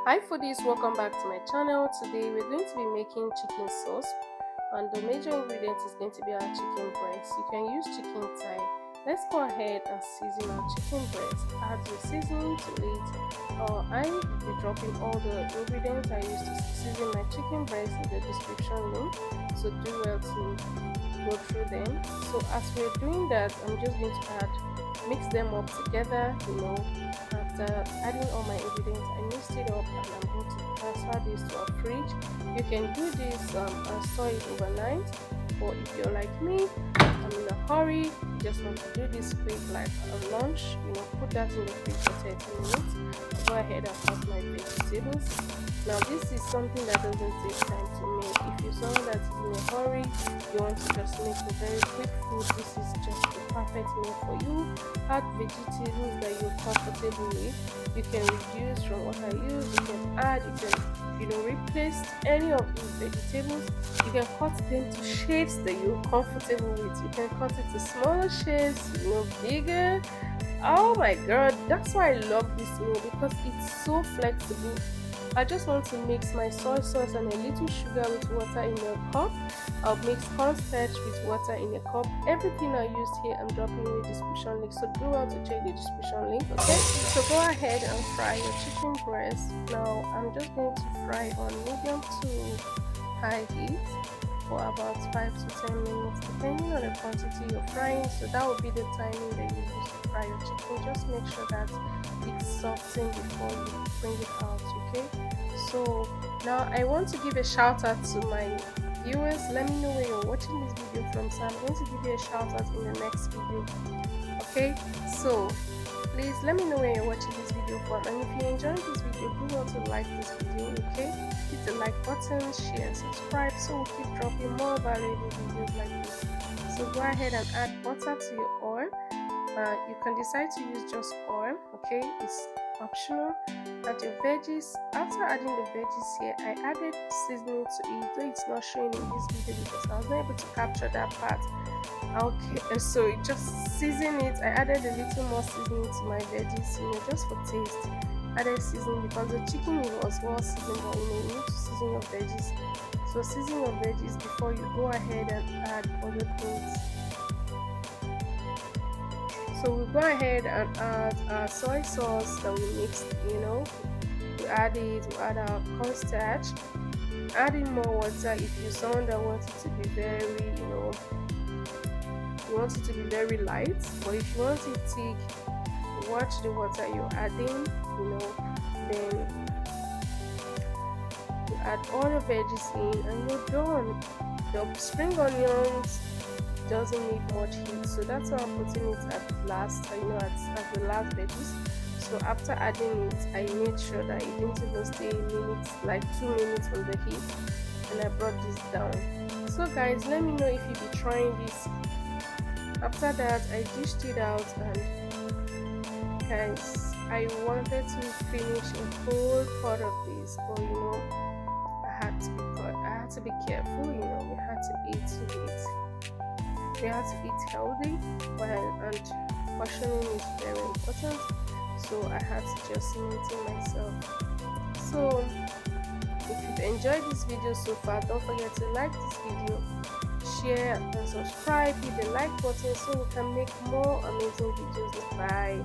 Hi foodies, welcome back to my channel. Today we're going to be making chicken sauce, and the major ingredient is going to be our chicken breast. You can use chicken thigh. Let's go ahead and season our chicken breast. Add your seasoning to it. I will be dropping all the ingredients I used to season my chicken breast in the description link, so do well to go through them. So as we're doing that, I'm just going to mix them up together. After adding all my ingredients, I mixed it up and I'm going to transfer this to a fridge. You can do this and store it overnight, or if you're like me, I'm in a hurry, you just want to do this quick like a lunch, put that in the fridge for 30 minutes. Go ahead and cut my vegetables. Now this is something that doesn't take time to make. If you're someone that's in a hurry, you want to just make a very quick food, this is just the perfect meal for you. Add vegetables that you're comfortable with. You can reduce from what I use, you can add, you can replace any of these vegetables. You can cut them to shapes that you're comfortable with. You can cut it to smaller shapes, bigger. Oh my god, that's why I love this meal, because it's so flexible. I just want to mix my soy sauce and a little sugar with water in a cup. I'll mix cornstarch with water in a cup. Everything I used here, I'm dropping in the description link, so do well to check the description link, okay? So go ahead and fry your chicken breast. Now I'm just going to fry on medium to high heat for about 5 to 10 minutes, depending on the quantity you're frying. So that will be the timing that you use to fry your chicken. Just make sure that it's softened before you bring it out, okay? So now I want to give a shout out to my viewers. Let me know where you're watching this video from, so I'm going to give you a shout out in the next video, okay? So please let me know where you're watching this video from, and if you enjoyed this video, do want to like this video, okay? Hit the like button, share and subscribe, so we'll keep dropping more valuable videos like this. So go ahead and add butter to your oil. You can decide to use just oil, okay? It's optional. Add your veggies. After adding the veggies here, I added seasoning to it, though it's not showing in this video because I was not able to capture that part. Okay, and so you just season it. I added a little more seasoning to my veggies, just for taste. Added seasoning because the chicken was well seasoned, but you need to season your veggies. So season your veggies before you go ahead and add other things. So we go ahead and add our soy sauce that we mixed, we add it, we add our cornstarch, adding more water if you're someone that wants it to be very, you want it to be very light, but if you want it thick, watch the water you're adding, then you add all the veggies in and you're done. The spring onions doesn't need much heat, so that's why I'm putting it at last, at the last veggies. So after adding it, I made sure that it didn't even stay minutes, like 2 minutes on the heat, and I brought this down. So guys, let me know if you be trying this. After that, I dished it out, and guys, I wanted to finish a whole pot of this, but I had to be careful. We had to eat we have to eat healthy, and portioning is very important, so I had to just maintain myself. So if you've enjoyed this video so far, don't forget to like this video, share and subscribe, hit the like button so we can make more amazing videos. Bye.